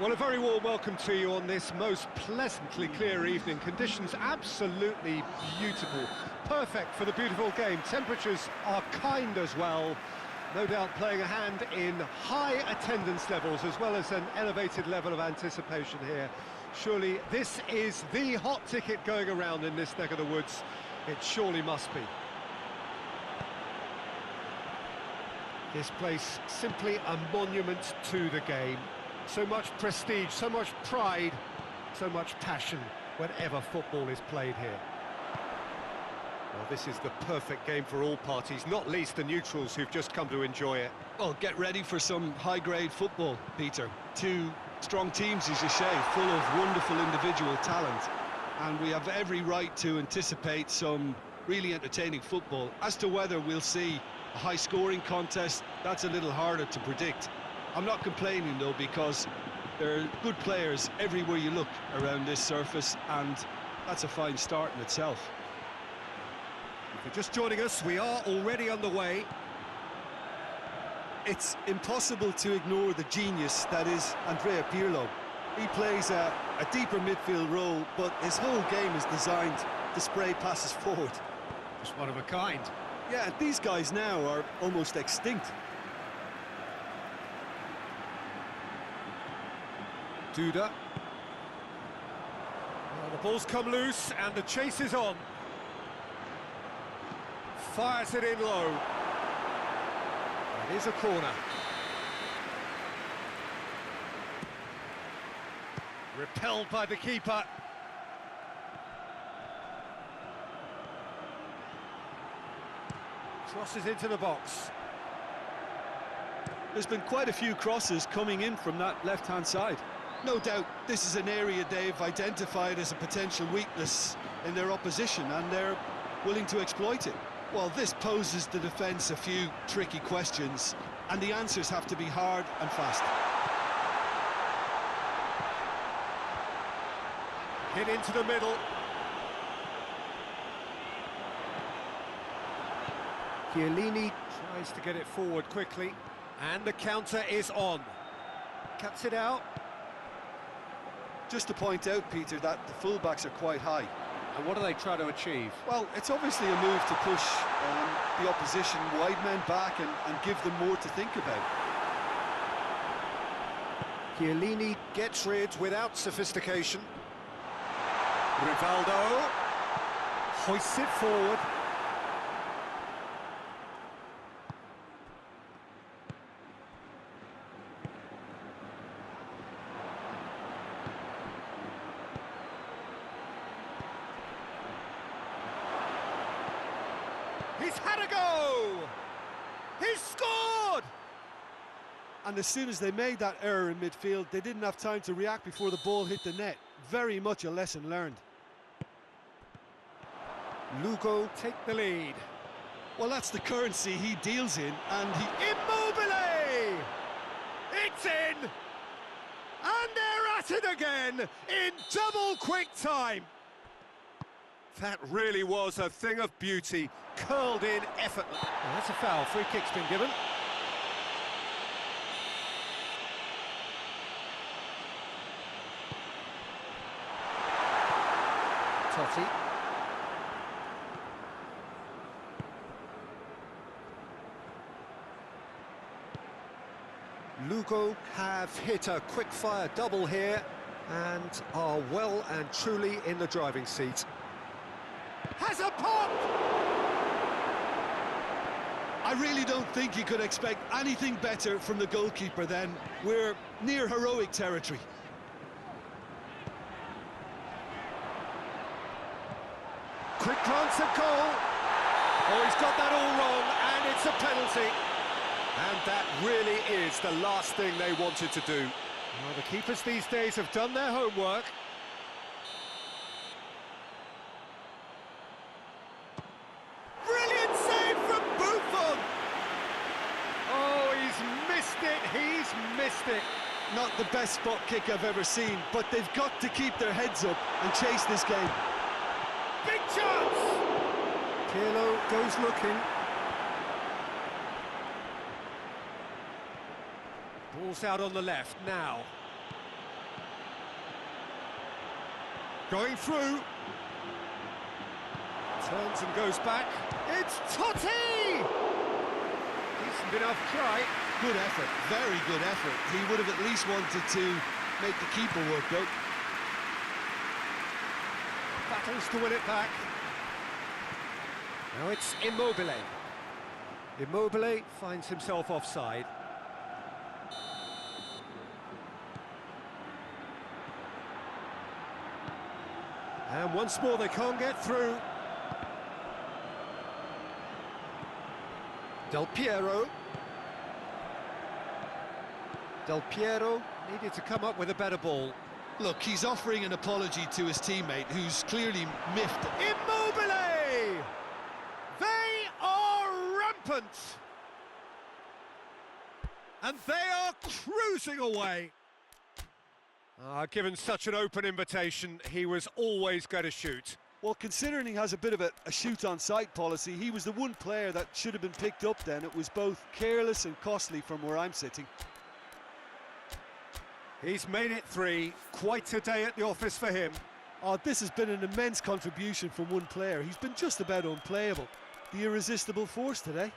Well, a very warm welcome to you on this most pleasantly clear evening. Conditions absolutely beautiful, perfect for the beautiful game. Temperatures are kind as well, no doubt playing a hand in high attendance levels as well as an elevated level of anticipation here. Surely this is the hot ticket going around in this neck of the woods. It surely must be. This place simply a monument to the game. So much prestige, so much pride, so much passion whenever football is played here. Well, this is the perfect game for all parties, not least the neutrals who've just come to enjoy it. Well, get ready for some high-grade football, Peter. Two strong teams, as you say, full of wonderful individual talent. And we have every right to anticipate some really entertaining football. As to whether we'll see a high-scoring contest, that's a little harder to predict. I'm not complaining, though, because there are good players everywhere you look around this surface, and that's a fine start in itself. If you're just joining us, we are already underway. It's impossible to ignore the genius that is Andrea Pirlo. He plays a deeper midfield role, but his whole game is designed to spray passes forward. Just one of a kind. Yeah, these guys now are almost extinct. Duda. Well, the ball's come loose and the chase is on. Fires it in low. It is a corner. Repelled by the keeper. Crosses into the box. There's been quite a few crosses coming in from that left-hand side. No doubt this is an area they've identified as a potential weakness in their opposition, and they're willing to exploit it. Well, this poses the defence a few tricky questions, and the answers have to be hard and fast. Hit into the middle. Chiellini tries to get it forward quickly, and the counter is on. Cuts it out. Just to point out, Peter, that the fullbacks are quite high. And what do they try to achieve? Well, it's obviously a move to push the opposition wide men back and give them more to think about. Chiellini gets rid without sophistication. Rivaldo hoists it forward. He's had a go! He's scored! And as soon as they made that error in midfield, they didn't have time to react before the ball hit the net. Very much a lesson learned. Lugo take the lead. Well, that's the currency he deals in, and he... Immobile! It's in! And they're at it again in double quick time. That really was a thing of beauty, curled in effortlessly. Well, that's a foul. Free kick's been given. Totti. Lugo have hit a quick-fire double here and are well and truly in the driving seat. Has a pop! I really don't think you could expect anything better from the goalkeeper then. We're near heroic territory. Quick glance at goal. Oh, he's got that all wrong, and it's a penalty. And that really is the last thing they wanted to do. Well, the keepers these days have done their homework. Brilliant save from Buffon! Oh, he's missed it, he's missed it. Not the best spot kick I've ever seen, but they've got to keep their heads up and chase this game. Big chance! Pirlo goes looking. Ball's out on the left now. Going through. Turns and goes back. It's Totti! Decent enough try. Good effort, very good effort. He would have at least wanted to make the keeper work out. Battles to win it back. Now it's Immobile. Immobile finds himself offside. And once more they can't get through. Del Piero. Del Piero needed to come up with a better ball. Look, he's offering an apology to his teammate, who's clearly miffed. Immobile! They are rampant! And they are cruising away. Given such an open invitation, he was always going to shoot. Well, considering he has a bit of a shoot-on-sight policy, he was the one player that should have been picked up then. It was both careless and costly from where I'm sitting. He's made it 3. Quite a day at the office for him. Oh, this has been an immense contribution from one player. He's been just about unplayable. The irresistible force today.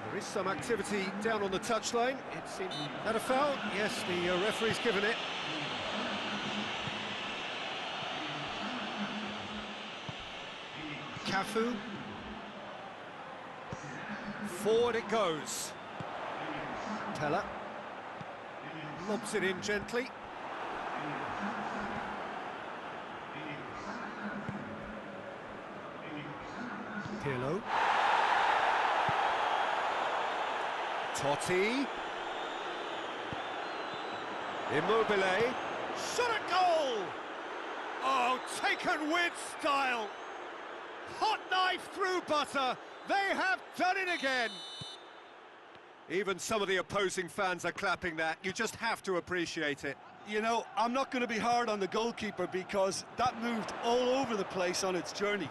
There is some activity down on the touchline. It seems that a foul. Yes, the referee's given it. Cafu. Forward it goes. Pella. Lobs it in gently. Pirlo. Totti. Immobile. Shot at goal! Oh, taken with style. Hot knife through butter. They have done it again. Even some of the opposing fans are clapping that. You just have to appreciate it. You know, I'm not going to be hard on the goalkeeper because that moved all over the place on its journey.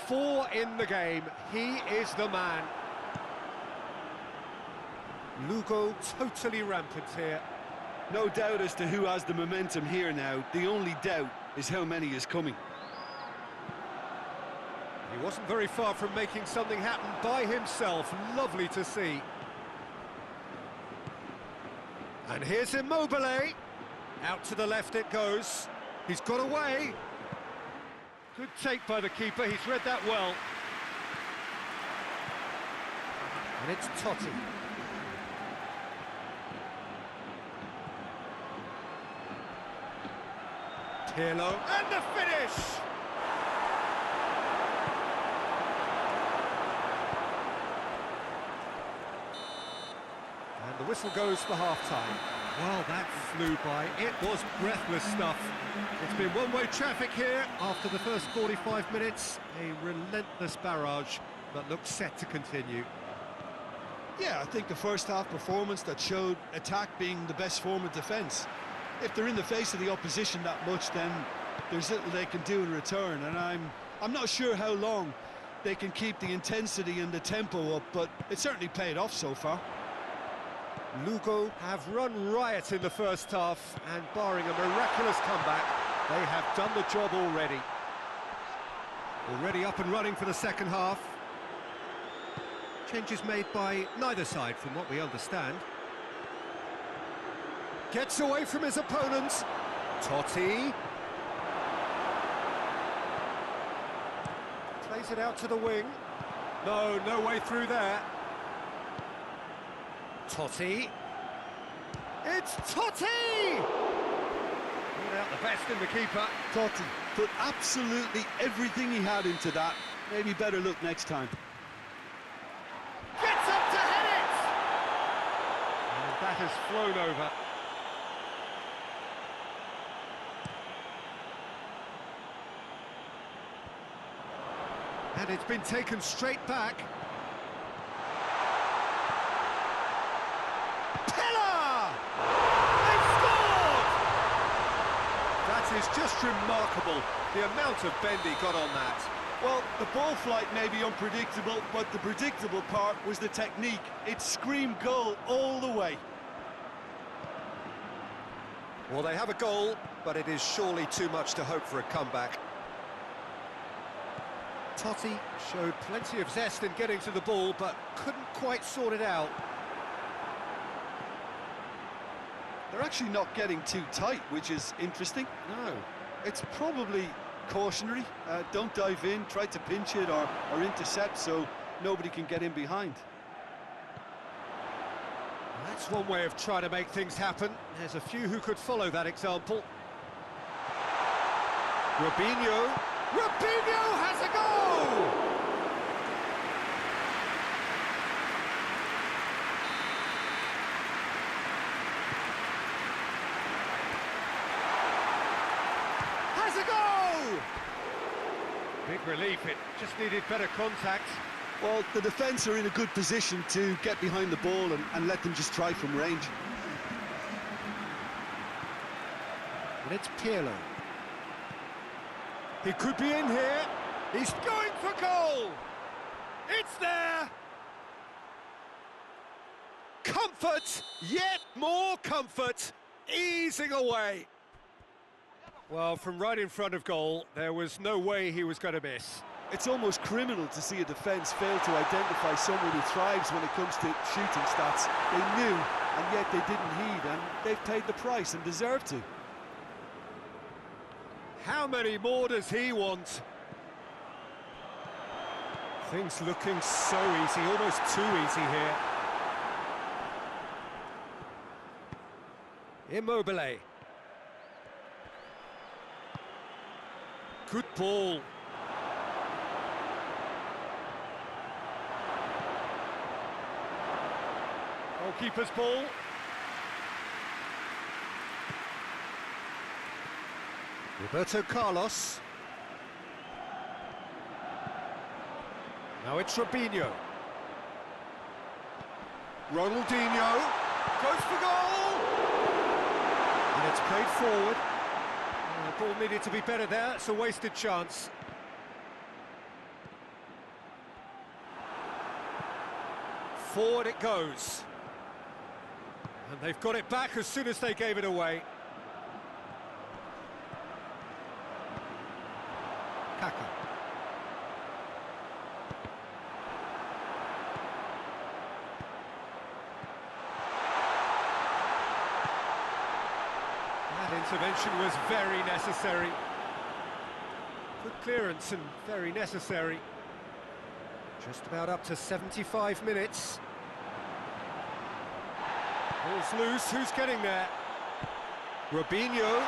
4 in the game. He is the man. Lugo totally rampant here. No doubt as to who has the momentum here now. The only doubt is how many is coming. He wasn't very far from making something happen by himself. Lovely to see. And here's Immobile. Out to the left it goes. He's got away. Good take by the keeper. He's read that well. And it's Totti. Pirlo, and the finish! And the whistle goes for half-time. Well, that flew by. It was breathless stuff. It's been one-way traffic here after the first 45 minutes. A relentless barrage, but looks set to continue. Yeah, I think the first half performance that showed attack being the best form of defence. If they're in the face of the opposition that much, then there's little they can do in return, and I'm not sure how long they can keep the intensity and the tempo up, but it certainly paid off so far. Lugo have run riot in the first half, and barring a miraculous comeback, they have done the job already. Already up and running for the second half. Changes made by neither side, from what we understand. Gets away from his opponents. Totti. Plays it out to the wing. No way through there. Totti. It's Totti! Brought out the best in the keeper. Totti put absolutely everything he had into that. Maybe better look next time. Gets up to head it! And that has flown over. And it's been taken straight back. Pillar! They've scored! That is just remarkable, the amount of bend he got on that. Well, the ball flight may be unpredictable, but the predictable part was the technique. It screamed goal all the way. Well, they have a goal, but it is surely too much to hope for a comeback. Totti showed plenty of zest in getting to the ball, but couldn't quite sort it out. They're actually not getting too tight, which is interesting. No. It's probably cautionary. Don't dive in, try to pinch it or intercept so nobody can get in behind. That's one way of trying to make things happen. There's a few who could follow that example. Robinho has a goal! Has a goal! Big relief, it just needed better contact. Well, the defence are in a good position to get behind the ball and let them just try from range. And it's Pirlo. He could be in here. He's going for goal. It's there. Comfort, yet more comfort, easing away. Well, from right in front of goal, there was no way he was going to miss. It's almost criminal to see a defence fail to identify someone who thrives when it comes to shooting stats. They knew, and yet they didn't heed, and they've paid the price and deserve to. How many more does he want? Things looking so easy, almost too easy here. Immobile. Good ball. Goalkeeper's ball. Roberto Carlos. Now it's Robinho. Ronaldinho goes for goal! And it's played forward. The ball needed to be better there, it's a wasted chance. Forward it goes. And they've got it back as soon as they gave it away. Kaka. That intervention was very necessary. Good clearance and very necessary. Just about up to 75 minutes. Ball's loose, who's getting there? Robinho.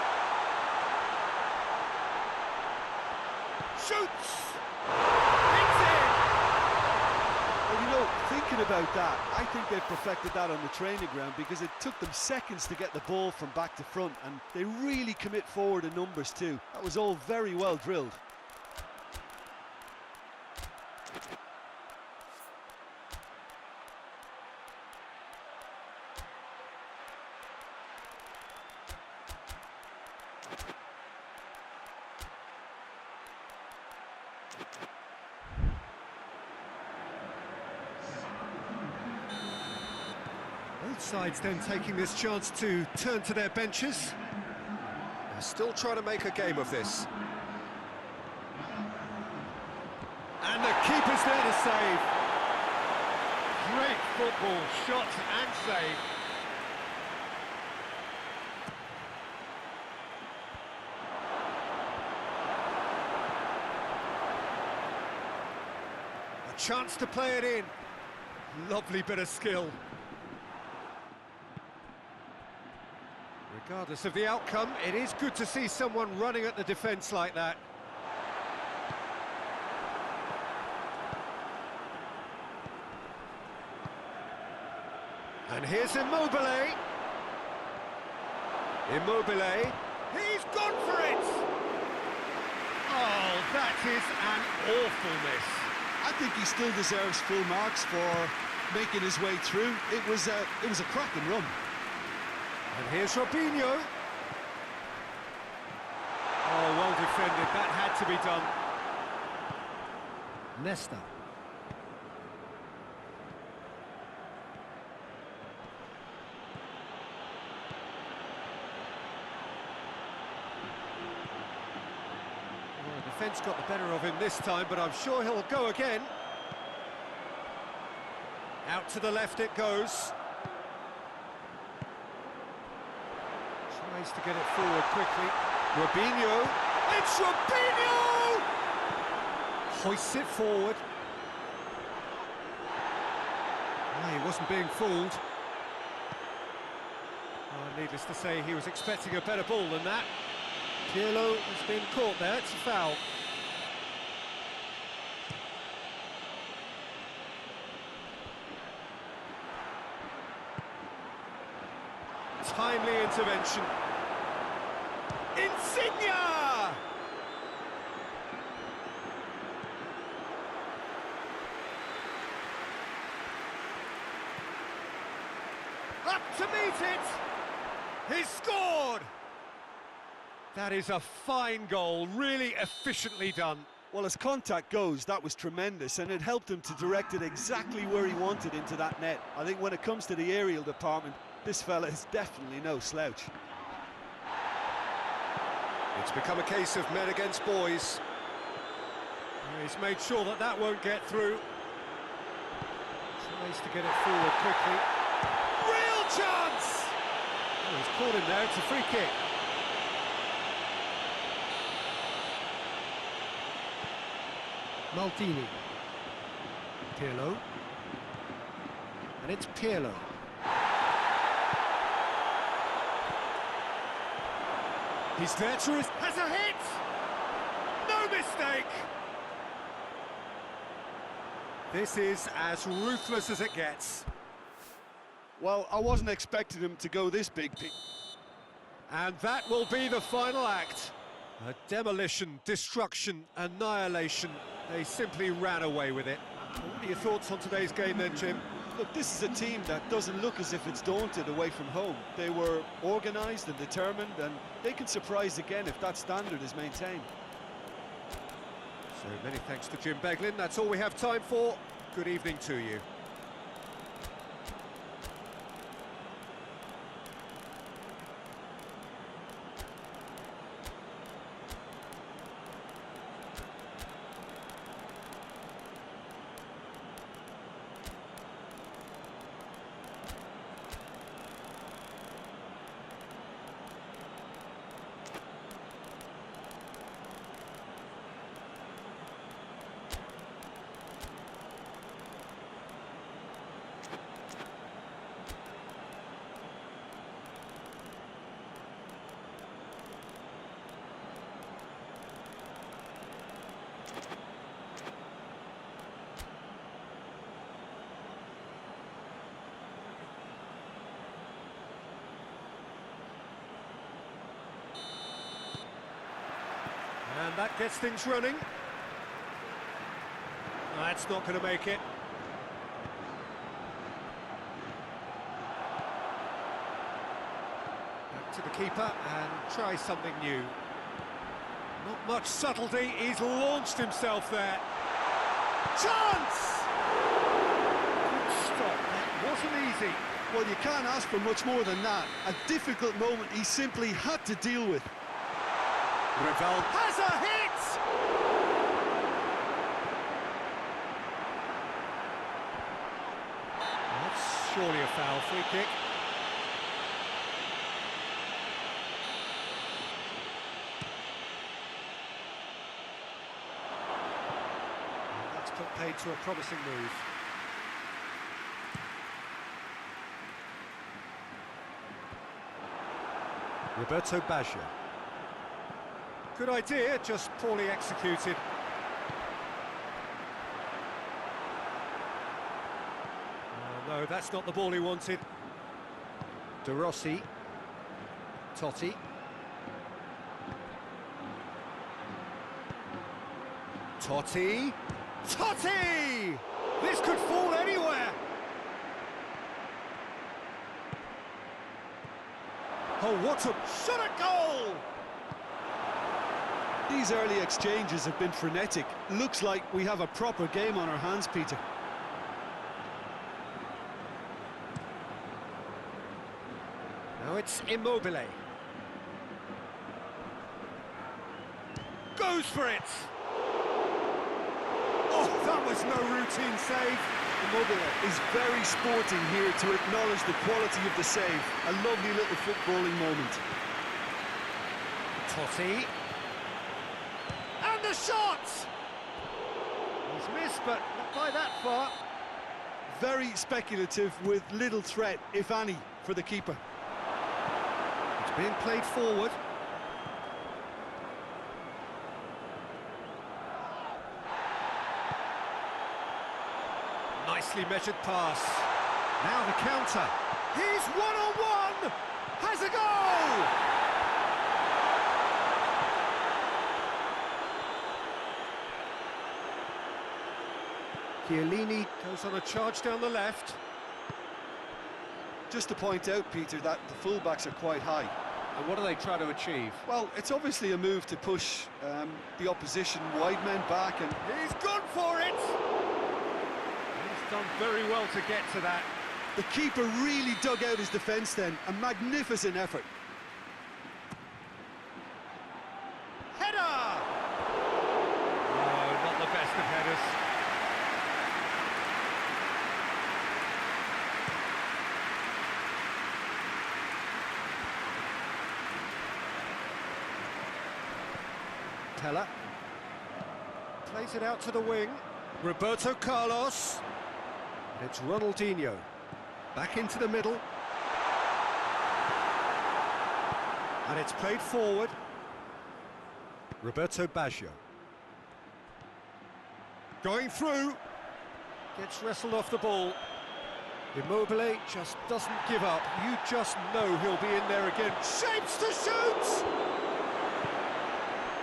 Shoots! It's in! Well, you know, thinking about that, I think they've perfected that on the training ground because it took them seconds to get the ball from back to front, and they really commit forward in numbers too. That was all very well drilled. Both sides then taking this chance to turn to their benches. They're still trying to make a game of this. And the keeper's there to save. Great football, shot and save. A chance to play it in. Lovely bit of skill. Regardless of the outcome, it is good to see someone running at the defence like that. And here's Immobile. Immobile. He's gone for it! Oh, that is an awful miss. I think he still deserves full marks for making his way through. It was a cracking run. And here's Robinho. Oh, well defended. That had to be done. Nesta. Well, the defence got the better of him this time, but I'm sure he'll go again. Out to the left it goes. Tries to get it forward quickly. Robinho. It's Robinho! Hoists it forward. Oh, he wasn't being fooled. Oh, needless to say, he was expecting a better ball than that. Pirlo has been caught there. It's a foul. Timely intervention. Insigne! Up to meet it! He's scored! That is a fine goal, really efficiently done. Well, as contact goes, that was tremendous, and it helped him to direct it exactly where he wanted into that net. I think when it comes to the aerial department, this fella is definitely no slouch. It's become a case of men against boys. He's made sure that that won't get through. Tries to get it forward quickly. Real chance! Oh, he's caught him there, it's a free kick. Maldini. Pirlo. And it's Pirlo. He's there to his... has a hit! No mistake! This is as ruthless as it gets. Well, I wasn't expecting him to go this big. And that will be the final act. A demolition, destruction, annihilation. They simply ran away with it. What are your thoughts on today's game then, Jim? Look, this is a team that doesn't look as if it's daunted away from home. They were organised and determined, and they can surprise again if that standard is maintained. So many thanks to Jim Beglin. That's all we have time for. Good evening to you. And that gets things running. That's not going to make it. Back to the keeper and try something new. Not much subtlety, he's launched himself there. Chance! Good stop, that wasn't easy. Well, you can't ask for much more than that. A difficult moment he simply had to deal with. Revel has a hit! That's surely a foul. Free kick. That's put paid to a promising move. Roberto Baggio. Good idea, just poorly executed. Oh, no, that's not the ball he wanted. De Rossi. Totti. Totti! Totti! This could fall anywhere! Oh, what a shot at goal! These early exchanges have been frenetic. Looks like we have a proper game on our hands, Peter. Now it's Immobile. Goes for it! Oh, that was no routine save. Immobile is very sporting here to acknowledge the quality of the save. A lovely little footballing moment. Totti. And the shot! He's missed, but not by that far. Very speculative with little threat, if any, for the keeper. It's being played forward. Nicely measured pass. Now the counter. He's one-on-one! Has a goal! Chiellini goes on a charge down the left. Just to point out, Peter, that the fullbacks are quite high. And what do they try to achieve? Well, it's obviously a move to push the opposition wide men back, and He's gone for it! He's done very well to get to that. the keeper really dug out his defence then. A magnificent effort. Header! Oh, not the best of headers. Teller plays it out to the wing. Roberto Carlos. And it's Ronaldinho. Back into the middle. And it's played forward. Roberto Baggio. Going through. Gets wrestled off the ball. Immobile just doesn't give up. You just know he'll be in there again. Shapes to shoot!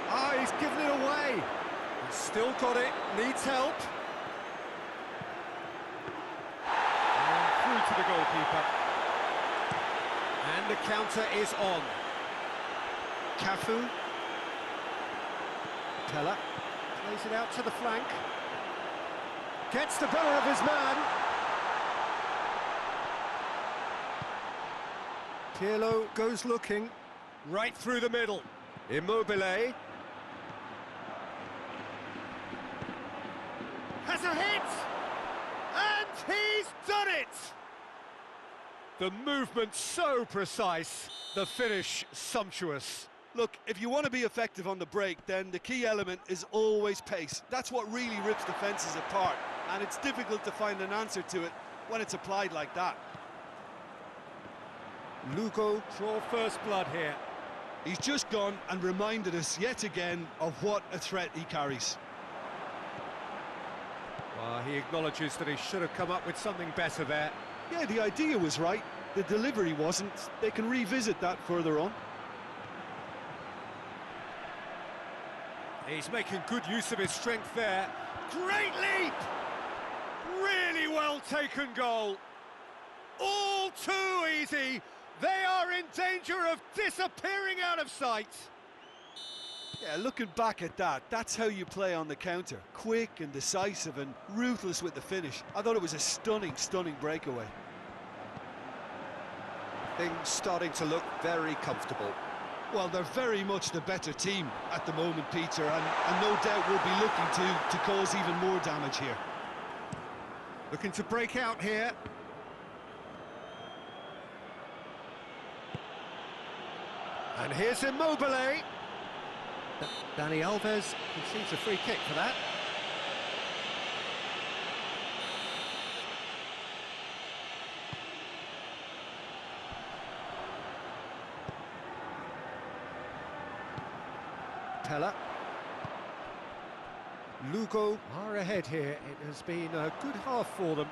Ah, he's given it away. He's still got it, needs help. And through to the goalkeeper. And the counter is on. Cafu. Teller plays it out to the flank. Gets the better of his man. Pirlo goes looking. Right through the middle. Immobile. Has a hit! And he's done it! The movement so precise, the finish sumptuous. Look, if you want to be effective on the break, then the key element is always pace. That's what really rips defences apart, and it's difficult to find an answer to it when it's applied like that. Lugo draw first blood here. He's just gone and reminded us yet again of what a threat he carries. He acknowledges that he should have come up with something better there. Yeah, the idea was right, the delivery wasn't. They can revisit that further on. He's making good use of his strength there. Great leap! Really well taken goal. All too easy. They are in danger of disappearing out of sight. Yeah, looking back at that, that's how you play on the counter. Quick and decisive and ruthless with the finish. I thought it was a stunning, stunning breakaway. Things starting to look very comfortable. Well, they're very much the better team at the moment, Peter, and no doubt will be looking to cause even more damage here. Looking to break out here. And here's Immobile. Dani Alves concedes a free kick for that. Pella. Lugo are ahead here. It has been a good half for them.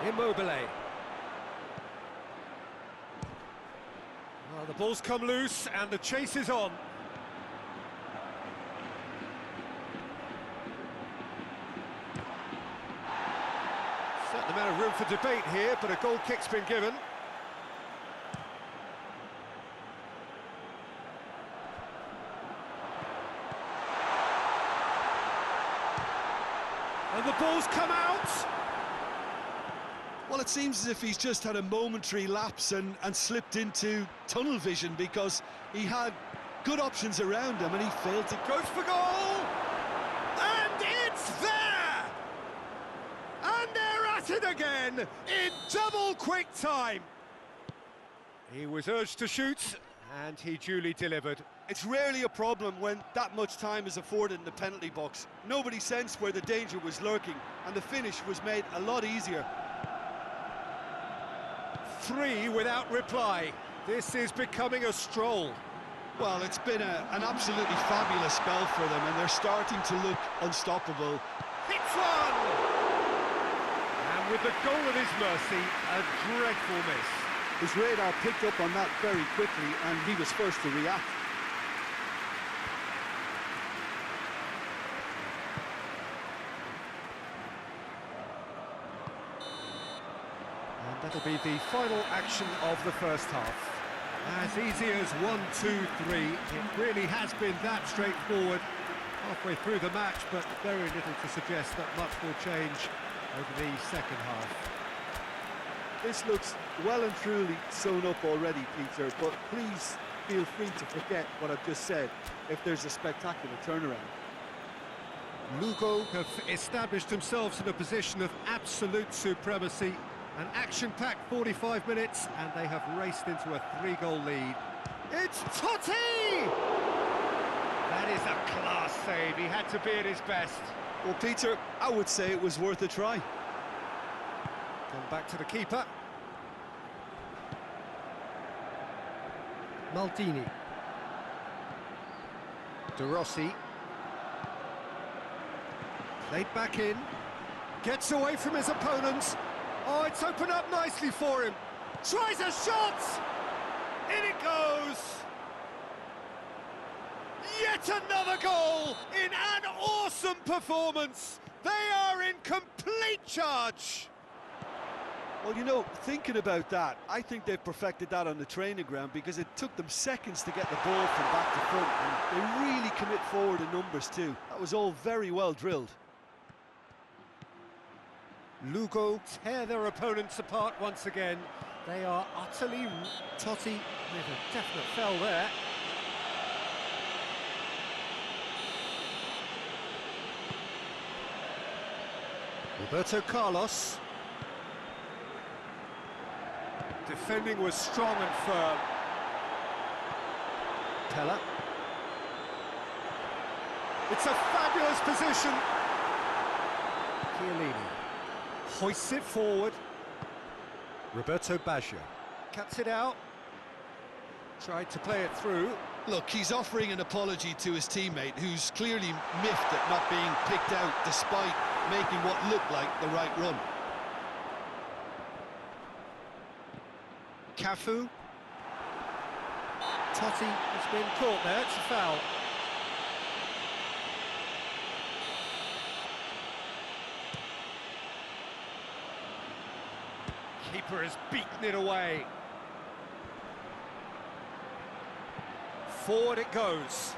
Immobile. Well, the ball's come loose and the chase is on. Certain amount of room for debate here, but a goal kick's been given. And the ball's come out. Well, it seems as if he's just had a momentary lapse and slipped into tunnel vision, because he had good options around him and he failed to... Goes for goal! And it's there! And they're at it again in double quick time. He was urged to shoot and he duly delivered. It's rarely a problem when that much time is afforded in the penalty box. Nobody sensed where the danger was lurking and the finish was made a lot easier. 3 without reply. This is becoming a stroll. Well, it's been an absolutely fabulous spell for them, and they're starting to look unstoppable. Hits one! And with the goal at his mercy, a dreadful miss. His radar picked up on that very quickly, and he was first to react. And that'll be the final action of the first half. As easy as 1, 2, 3. It really has been that straightforward halfway through the match, but very little to suggest that much will change over the second half. This looks well and truly sewn up already, Peter, but please feel free to forget what I've just said if there's a spectacular turnaround. Lugo have established themselves in a position of absolute supremacy. An action-packed 45 minutes, and they have raced into a 3-goal lead. It's Totti! That is a class save. He had to be at his best. Well, Peter, I would say it was worth a try. Gone back to the keeper. Maldini. De Rossi. Played back in. Gets away from his opponents. Oh, it's opened up nicely for him. Tries a shot! In it goes! Yet another goal in an awesome performance. They are in complete charge. Well, you know, thinking about that, I think they've perfected that on the training ground, because it took them seconds to get the ball from back to front, and they really commit forward in numbers too. That was all very well drilled. Lugo tear their opponents apart once again. They are utterly... Totti with a definite foul there. Roberto Carlos. Defending was strong and firm. Pella. It's a fabulous position. Chiellini hoists it forward. Roberto Baggio cuts it out. Tried to play it through. Look, he's offering an apology to his teammate, who's clearly miffed at not being picked out despite making what looked like the right run. Cafu. Totti has been caught there, it's a foul. Keeper has beaten it away. Forward it goes.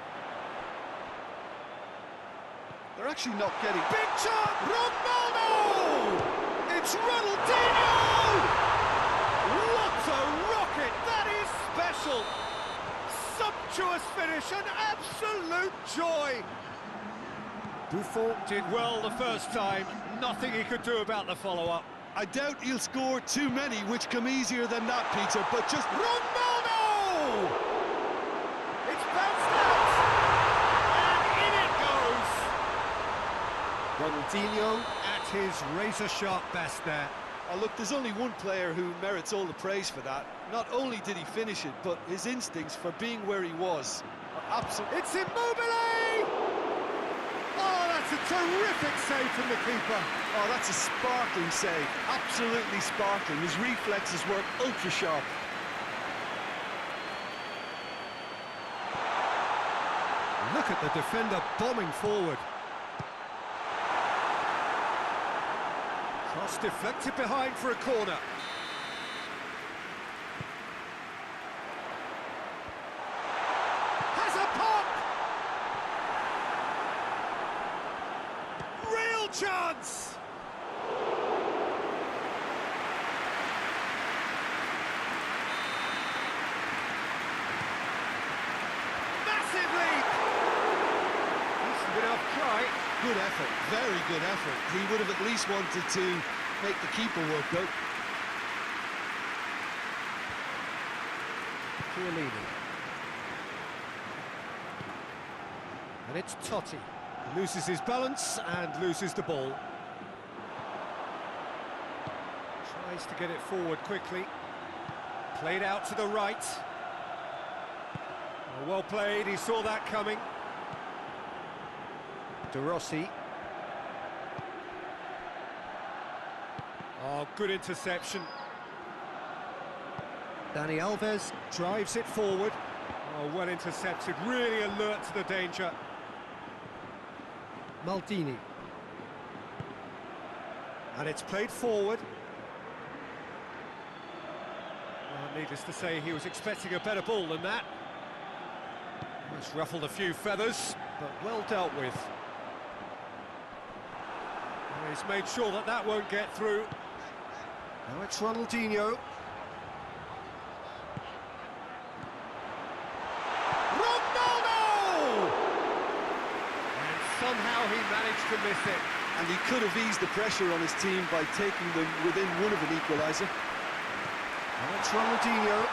They're actually not getting... Big shot! Ronaldo! It's Ronaldinho! What a rocket! That is special! Sumptuous finish, an absolute joy! Buffon did well the first time. Nothing he could do about the follow-up. I doubt he'll score too many, which come easier than that, Peter, but just... Ronaldo! It's bounced out! And in it goes! Ronaldinho at his razor-sharp best there. Oh, look, there's only one player who merits all the praise for that. Not only did he finish it, but his instincts for being where he was are absolutely... It's Immobile! Oh, that's a terrific save from the keeper. Oh, that's a sparkling save. Absolutely sparkling. His reflexes work ultra-sharp. Look at the defender bombing forward. Cross deflected behind for a corner. Has a pop! Real chance! Massive lead! Decent enough try. Good effort, very good effort. He would have at least wanted to make the keeper work though. Chiellini. And it's Totti. He loses his balance and loses the ball. Tries to get it forward quickly. Played out to the right. Well played, he saw that coming. De Rossi. Oh, good interception. Dani Alves drives it forward. Oh, well intercepted, really alert to the danger. Maldini. And it's played forward. Well, needless to say, he was expecting a better ball than that. It's ruffled a few feathers, but well dealt with. He's made sure that that won't get through. Now it's Ronaldinho. Ronaldo! And somehow he managed to miss it. And he could have eased the pressure on his team by taking them within one of an equaliser. Now it's Ronaldinho.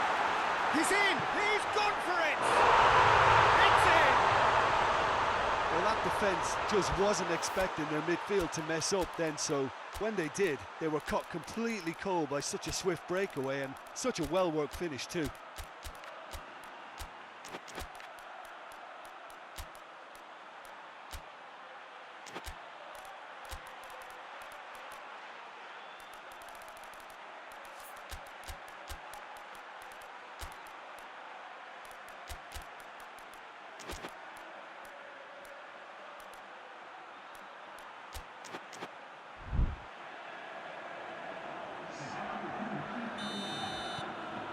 He's in! He's gone for it! It's in! Well, that defence just wasn't expecting their midfield to mess up then, so when they did, they were caught completely cold by such a swift breakaway and such a well-worked finish too.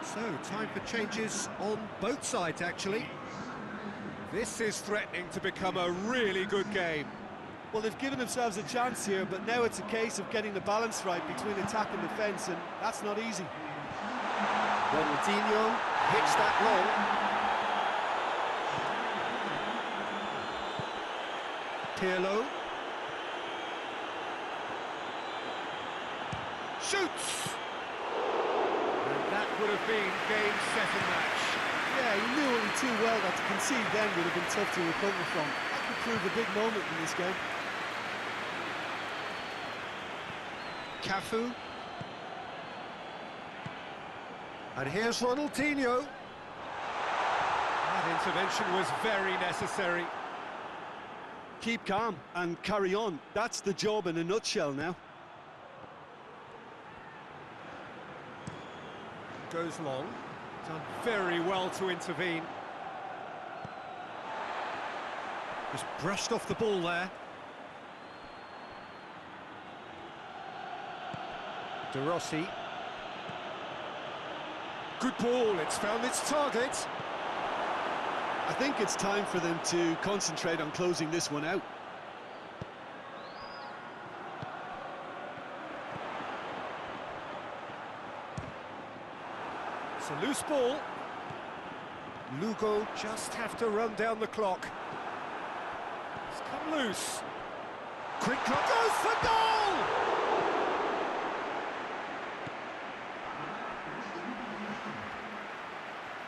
So, time for changes on both sides, actually. This is threatening to become a really good game. Well, they've given themselves a chance here, but now it's a case of getting the balance right between attack and defence, and that's not easy. Ronaldinho hits that long. Pirlo. Shoots! And that would have been game, set and match. Yeah, he knew only too well that to concede then would have been tough to recover from. That could prove a big moment in this game. Cafu. And here's Ronaldinho. That intervention was very necessary. Keep calm and carry on. That's the job in a nutshell now. Goes long. Done very well to intervene. Just brushed off the ball there. De Rossi. Good ball, it's found its target. I think it's time for them to concentrate on closing this one out. It's a loose ball. Lugo just have to run down the clock. It's come loose. Quick clock goes for goal!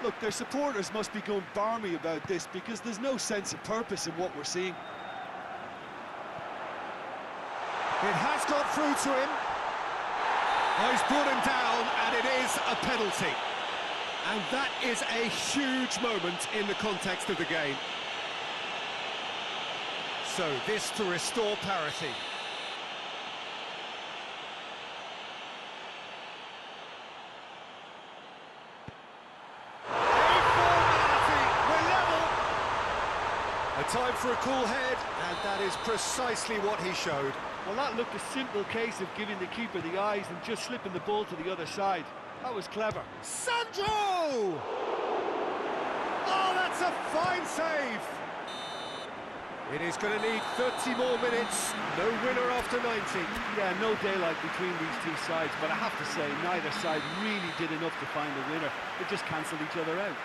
Look, their supporters must be going barmy about this because there's no sense of purpose in what we're seeing. It has got through to him. Oh, he's brought him down, and it is a penalty. And that is a huge moment in the context of the game. So, this to restore parity. A time for a cool head, and that is precisely what he showed. Well, that looked a simple case of giving the keeper the eyes and just slipping the ball to the other side. That was clever. Sandro! Oh, that's a fine save! It is going to need 30 more minutes. No winner after 90. Yeah, no daylight between these two sides, but I have to say, neither side really did enough to find a winner. They just cancelled each other out.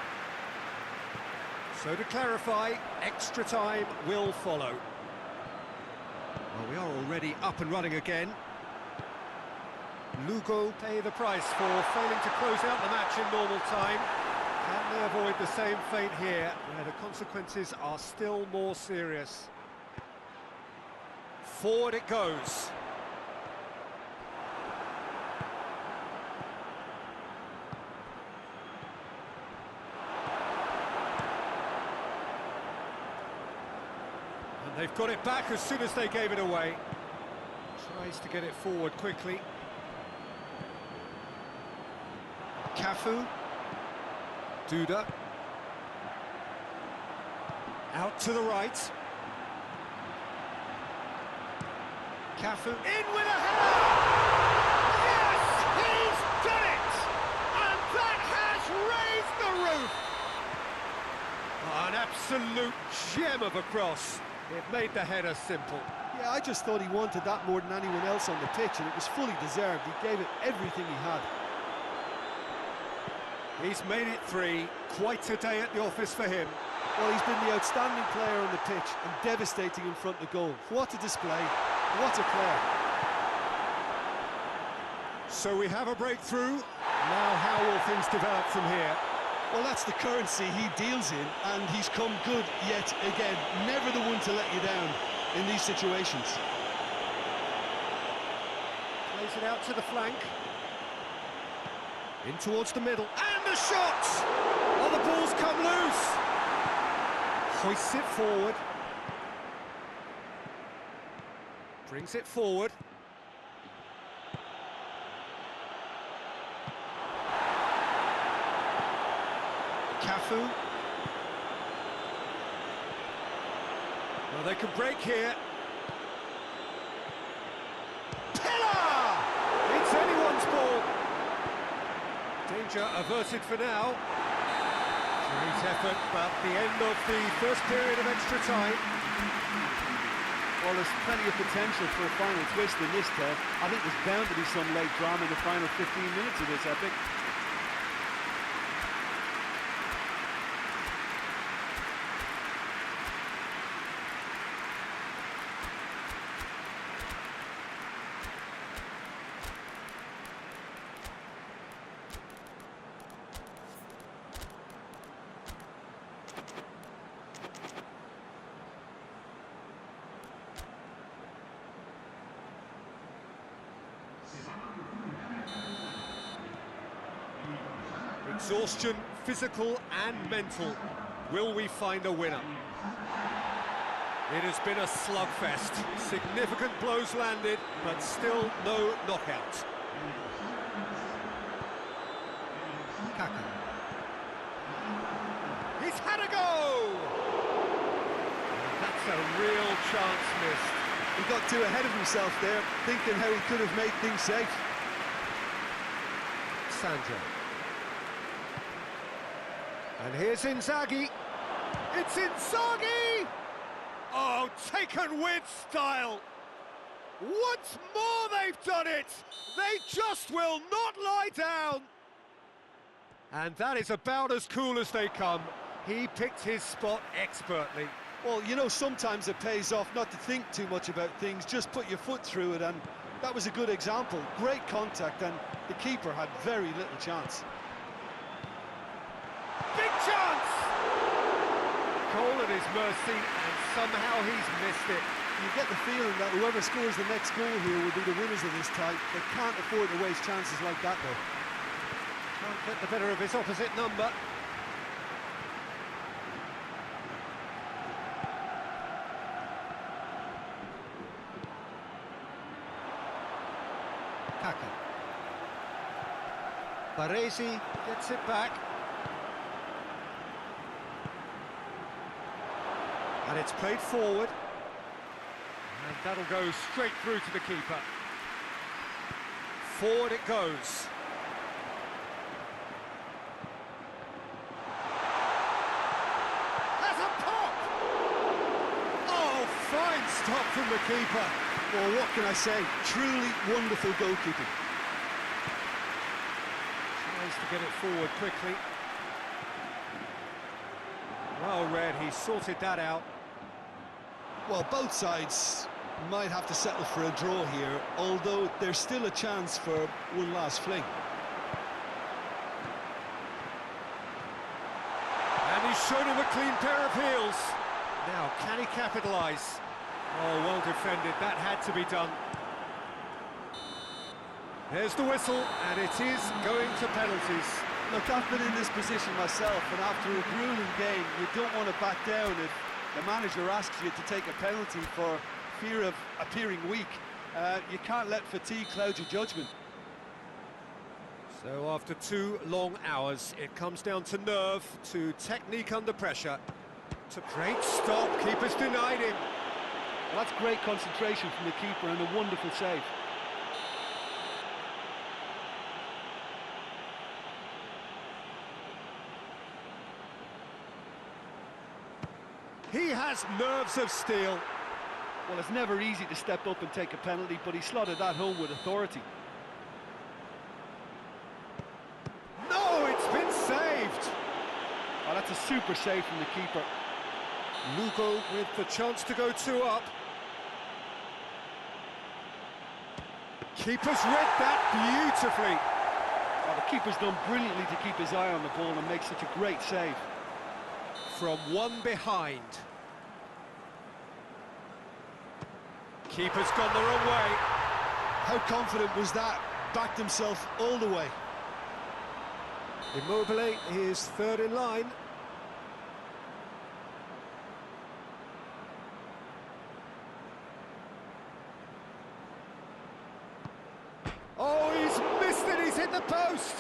So to clarify, extra time will follow. Well, we are already up and running again. Lugo pay the price for failing to close out the match in normal time. Can they avoid the same fate here, where the consequences are still more serious? Forward it goes. And they've got it back as soon as they gave it away. Tries to get it forward quickly. Cafu. Duda. Out to the right. Cafu. In with a header! Yes! He's done it! And that has raised the roof! Oh, an absolute gem of a cross. It made the header simple. Yeah, I just thought he wanted that more than anyone else on the pitch, and it was fully deserved. He gave it everything he had. He's made it 3. Quite a day at the office for him. Well, he's been the outstanding player on the pitch and devastating in front of goal. What a display. What a player. So we have a breakthrough. Now how will things develop from here? Well, that's the currency he deals in, and he's come good yet again. Never the one to let you down in these situations. Plays it out to the flank. In towards the middle, and the shot! Oh, the ball's come loose! Hoists it forward. Brings it forward. Cafu. Well, they could break here. Pillar! It's anyone's ball. Danger averted for now. Great effort, but the end of the first period of extra time. Well, there's plenty of potential for a final twist in this, Ted. I think there's bound to be some late drama in the final 15 minutes of this epic. Exhaustion, physical and mental. Will we find a winner? It has been a slugfest. Significant blows landed, but still no knockout. Kaku. He's had a go! That's a real chance missed. He got too ahead of himself there, thinking how he could have made things safe. Sandro. And here's Inzaghi. It's Inzaghi! Oh, taken with style. Once more they've done it. They just will not lie down. And that is about as cool as they come. He picked his spot expertly. Well, you know, sometimes it pays off not to think too much about things, just put your foot through it, and that was a good example. Great contact, and the keeper had very little chance. Big chance! Goal at his mercy, and somehow he's missed it. You get the feeling that whoever scores the next goal here will be the winners of this tie. They can't afford to waste chances like that, though. Can't get the better of his opposite number. Kaka. Baresi gets it back. And it's played forward. And that'll go straight through to the keeper. Forward it goes. Has a pop! Oh, fine stop from the keeper. Well, what can I say? Truly wonderful goalkeeping. Tries to get it forward quickly. Well read, he sorted that out. Well, both sides might have to settle for a draw here, although there's still a chance for one last fling. And he's shown him a clean pair of heels. Now, can he capitalise? Oh, well defended, that had to be done. There's the whistle, and it is going to penalties. Look, I've been in this position myself, and after a grueling game, you don't want to back down if the manager asks you to take a penalty for fear of appearing weak. You can't let fatigue cloud your judgment. So after 2 long hours, it comes down to nerve, to technique under pressure. It's a great stop, keeper's denied him. Well, that's great concentration from the keeper and a wonderful save. He has nerves of steel. Well, it's never easy to step up and take a penalty, but he slotted that home with authority. No, it's been saved. Oh, that's a super save from the keeper. Lugo with the chance to go 2 up. Keeper's read that beautifully. Oh, the keeper's done brilliantly to keep his eye on the ball and make such a great save. From one behind. Keeper's gone the wrong way. How confident was that? Backed himself all the way. Immobile is third in line. Oh, he's missed it, he's hit the post.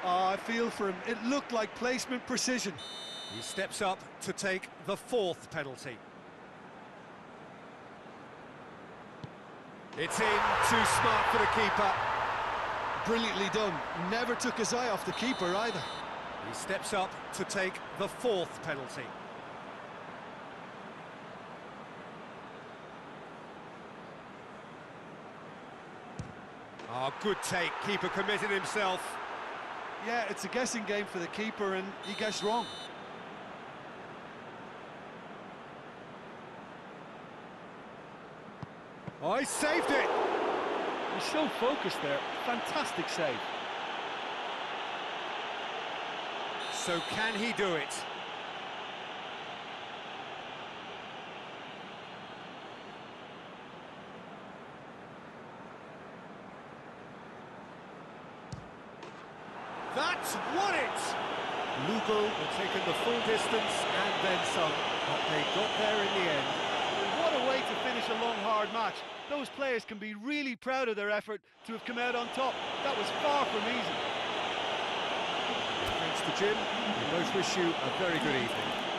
Oh, I feel for him. It looked like placement precision. He steps up to take the 4th penalty. It's in, too smart for the keeper. Brilliantly done. Never took his eye off the keeper either. He steps up to take the 4th penalty. Oh, good take, keeper committed himself. Yeah, it's a guessing game for the keeper, and he guessed wrong. Oh, he saved it! He's so focused there. Fantastic save. So can he do it? That's won it! Lugo had taken the full distance and then some, but they got there in the end. What a way to finish a long, hard match. Those players can be really proud of their effort to have come out on top. That was far from easy. Thanks to Jim. We both wish you a very good evening.